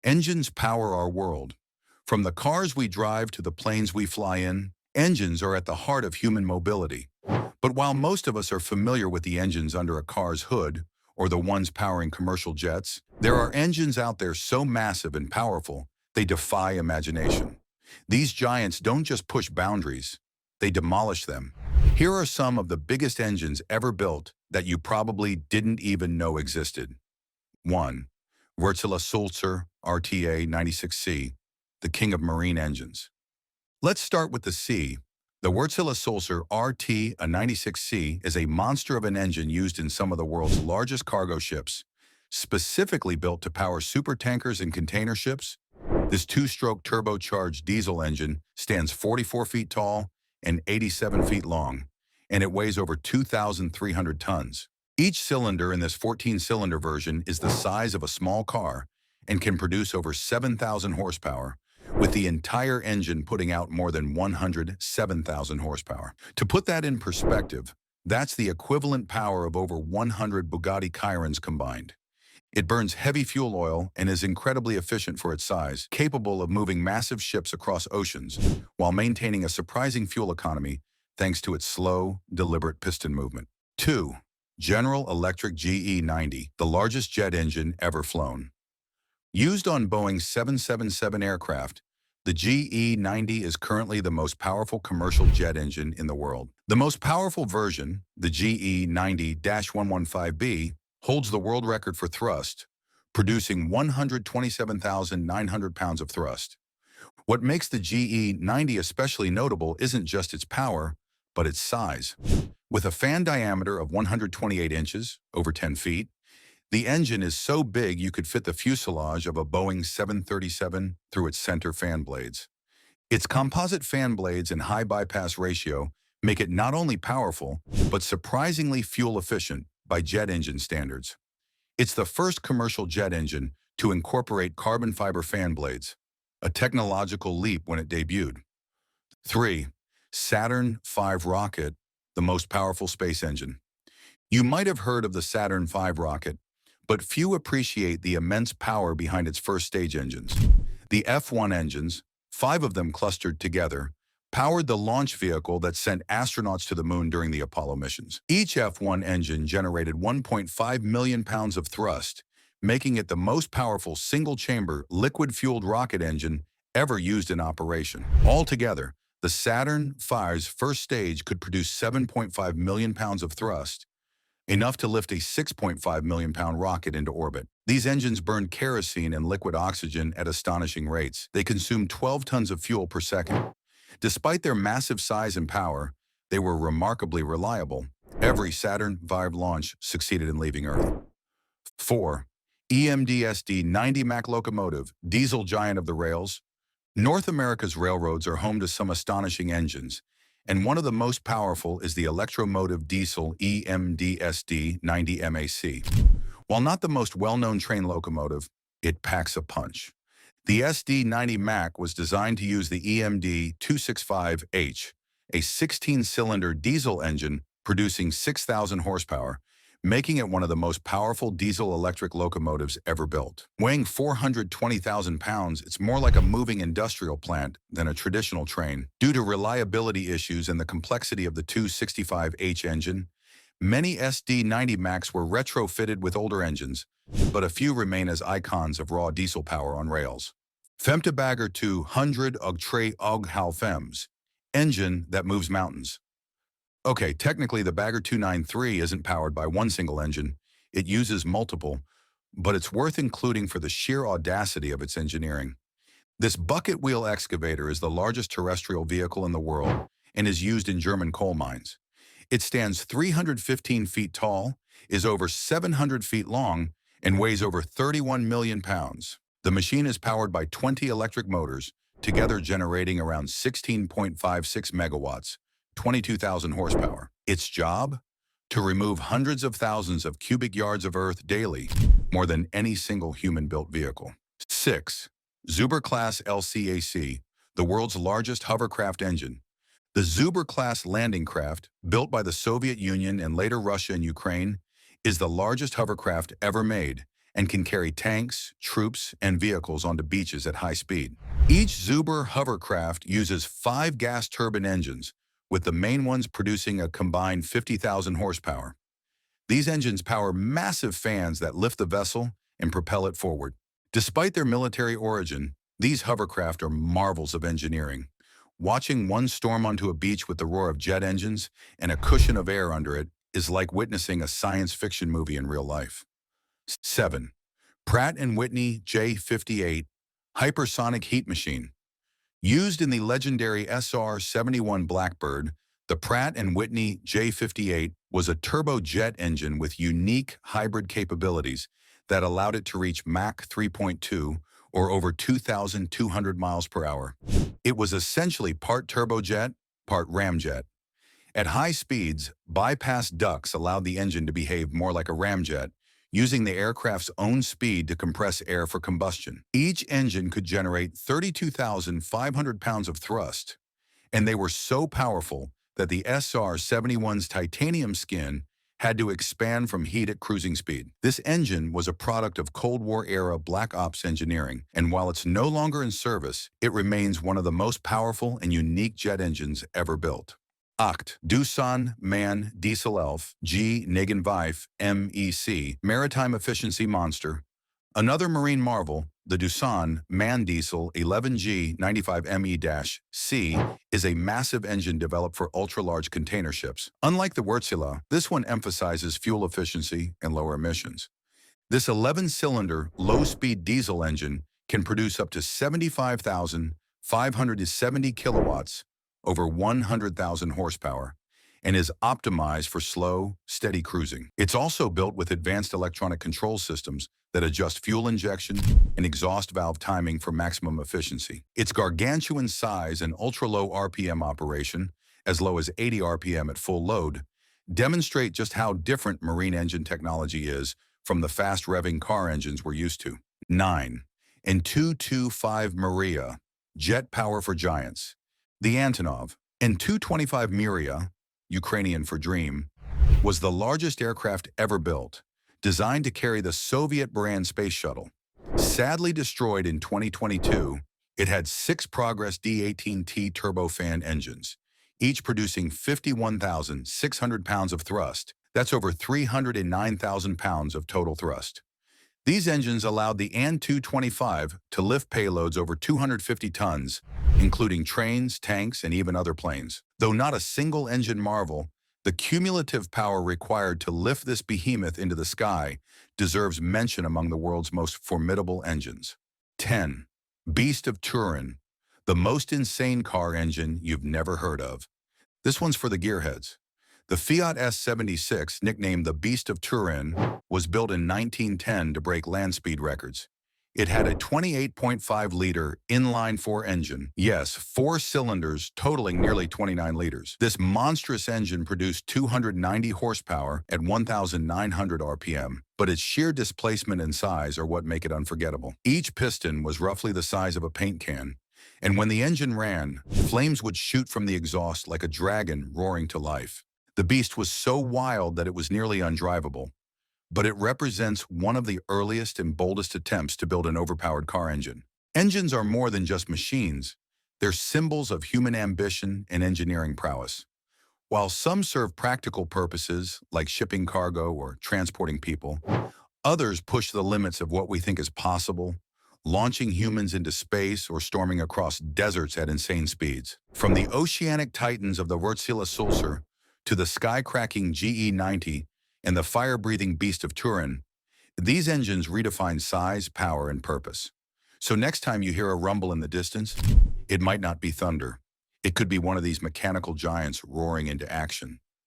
Engines power our world. From the cars we drive to the planes we fly in, engines are at the heart of human mobility. But while most of us are familiar with the engines under a car's hood, or the ones powering commercial jets, there are engines out there so massive and powerful, they defy imagination. These giants don't just push boundaries, they demolish them. Here are some of the biggest engines ever built that you probably didn't even know existed. 1. Sulzer RTA 96C, the king of marine engines. Let's start with the C. The Sulzer RT 96C is a monster of an engine used in some of the world's largest cargo ships, specifically built to power supertankers and container ships. This two-stroke turbocharged diesel engine stands 44 feet tall and 87 feet long, and it weighs over 2,300 tons. Each cylinder in this 14-cylinder version is the size of a small car and can produce over 7,000 horsepower, with the entire engine putting out more than 107,000 horsepower. To put that in perspective, that's the equivalent power of over 100 Bugatti Chirons combined. It burns heavy fuel oil and is incredibly efficient for its size, capable of moving massive ships across oceans while maintaining a surprising fuel economy thanks to its slow, deliberate piston movement. 2. General Electric GE90, the largest jet engine ever flown. Used on Boeing 777 aircraft, the GE90 is currently the most powerful commercial jet engine in the world. The most powerful version, the GE90-115B, holds the world record for thrust, producing 127,900 pounds of thrust. What makes the GE90 especially notable isn't just its power, but its size. With a fan diameter of 128 inches, over 10 feet, the engine is so big you could fit the fuselage of a Boeing 737 through its center fan blades. Its composite fan blades and high bypass ratio make it not only powerful, but surprisingly fuel efficient by jet engine standards. It's the first commercial jet engine to incorporate carbon fiber fan blades, a technological leap when it debuted. 3. Saturn V rocket, the most powerful space engine. You might have heard of the Saturn V rocket, but few appreciate the immense power behind its first stage engines. The F-1 engines, 5 of them clustered together, powered the launch vehicle that sent astronauts to the moon during the Apollo missions. Each F-1 engine generated 1.5 million pounds of thrust, making it the most powerful single-chamber, liquid-fueled rocket engine ever used in operation. Altogether, the Saturn V's first stage could produce 7.5 million pounds of thrust, enough to lift a 6.5 million pound rocket into orbit. These engines burned kerosene and liquid oxygen at astonishing rates. They consumed 12 tons of fuel per second. Despite their massive size and power, they were remarkably reliable. Every Saturn V launch succeeded in leaving Earth. 4. EMD-SD 90 Mack locomotive, diesel giant of the rails. North America's railroads are home to some astonishing engines, and one of the most powerful is the electromotive diesel EMD-SD 90 MAC. While not the most well-known train locomotive, it packs a punch. The SD90 Mac was designed to use the EMD 265H, a 16-cylinder diesel engine producing 6,000 horsepower, making it one of the most powerful diesel-electric locomotives ever built. Weighing 420,000 pounds, it's more like a moving industrial plant than a traditional train. Due to reliability issues and the complexity of the 265H engine, many SD90 Macs were retrofitted with older engines, but a few remain as icons of raw diesel power on rails. Femte Bagger 200 og tre og halvfems, engine that moves mountains. Okay, technically the Bagger 293 isn't powered by one single engine, it uses multiple, but it's worth including for the sheer audacity of its engineering. This bucket wheel excavator is the largest terrestrial vehicle in the world and is used in German coal mines. It stands 315 feet tall, is over 700 feet long, and weighs over 31 million pounds. The machine is powered by 20 electric motors, together generating around 16.56 megawatts, 22,000 horsepower. Its job? To remove hundreds of thousands of cubic yards of earth daily, more than any single human-built vehicle. 6. Zuber-class LCAC, the world's largest hovercraft engine. The Zuber-class landing craft, built by the Soviet Union and later Russia and Ukraine, is the largest hovercraft ever made and can carry tanks, troops, and vehicles onto beaches at high speed. Each Zuber hovercraft uses 5 gas turbine engines, with the main ones producing a combined 50,000 horsepower. These engines power massive fans that lift the vessel and propel it forward. Despite their military origin, these hovercraft are marvels of engineering. Watching one storm onto a beach with the roar of jet engines and a cushion of air under it is like witnessing a science fiction movie in real life. 7. Pratt& Whitney J58 Hypersonic Heat Machine. Used in the legendary SR-71 Blackbird, the Pratt& Whitney J58 was a turbojet engine with unique hybrid capabilities that allowed it to reach Mach 3.2, or over 2,200 miles per hour. It was essentially part turbojet, part ramjet. At high speeds, bypass ducts allowed the engine to behave more like a ramjet, using the aircraft's own speed to compress air for combustion. Each engine could generate 32,500 pounds of thrust, and they were so powerful that the SR-71's titanium skin had to expand from heat at cruising speed. This engine was a product of Cold War-era Black Ops engineering, and while it's no longer in service, it remains one of the most powerful and unique jet engines ever built. 8. Doosan Man Diesel Elf G-95 MEC Maritime Efficiency Monster. Another marine marvel, the Doosan Man Diesel 11G95ME-C is a massive engine developed for ultra-large container ships. Unlike the Wärtsilä, this one emphasizes fuel efficiency and lower emissions. This 11-cylinder, low-speed diesel engine can produce up to 75,570 kilowatts, over 100,000 horsepower, and is optimized for slow, steady cruising. It's also built with advanced electronic control systems that adjust fuel injection and exhaust valve timing for maximum efficiency. Its gargantuan size and ultra-low RPM operation, as low as 80 RPM at full load, demonstrate just how different marine engine technology is from the fast-revving car engines we're used to. 9. An-225 Maria, jet power for giants. The Antonov An-225 Miria, Ukrainian for dream, was the largest aircraft ever built, designed to carry the Soviet-brand space shuttle. Sadly destroyed in 2022, it had 6 Progress D-18T turbofan engines, each producing 51,600 pounds of thrust. That's over 309,000 pounds of total thrust. These engines allowed the An-225 to lift payloads over 250 tons, including trains, tanks, and even other planes. Though not a single engine marvel, the cumulative power required to lift this behemoth into the sky deserves mention among the world's most formidable engines. 10. Beast of Turin, the most insane car engine you've never heard of. This one's for the gearheads. The Fiat S76, nicknamed the Beast of Turin, was built in 1910 to break land speed records. It had a 28.5-liter inline-4 engine. Yes, 4 cylinders totaling nearly 29 liters. This monstrous engine produced 290 horsepower at 1,900 RPM, but its sheer displacement and size are what make it unforgettable. Each piston was roughly the size of a paint can, and when the engine ran, flames would shoot from the exhaust like a dragon roaring to life. The beast was so wild that it was nearly undrivable, but it represents one of the earliest and boldest attempts to build an overpowered car engine. Engines are more than just machines. They're symbols of human ambition and engineering prowess. While some serve practical purposes, like shipping cargo or transporting people, others push the limits of what we think is possible, launching humans into space or storming across deserts at insane speeds. From the oceanic titans of the Wärtsilä Sulzer to the sky-cracking GE90 and the fire-breathing Beast of Turin, these engines redefine size, power, and purpose. So next time you hear a rumble in the distance, it might not be thunder. It could be one of these mechanical giants roaring into action.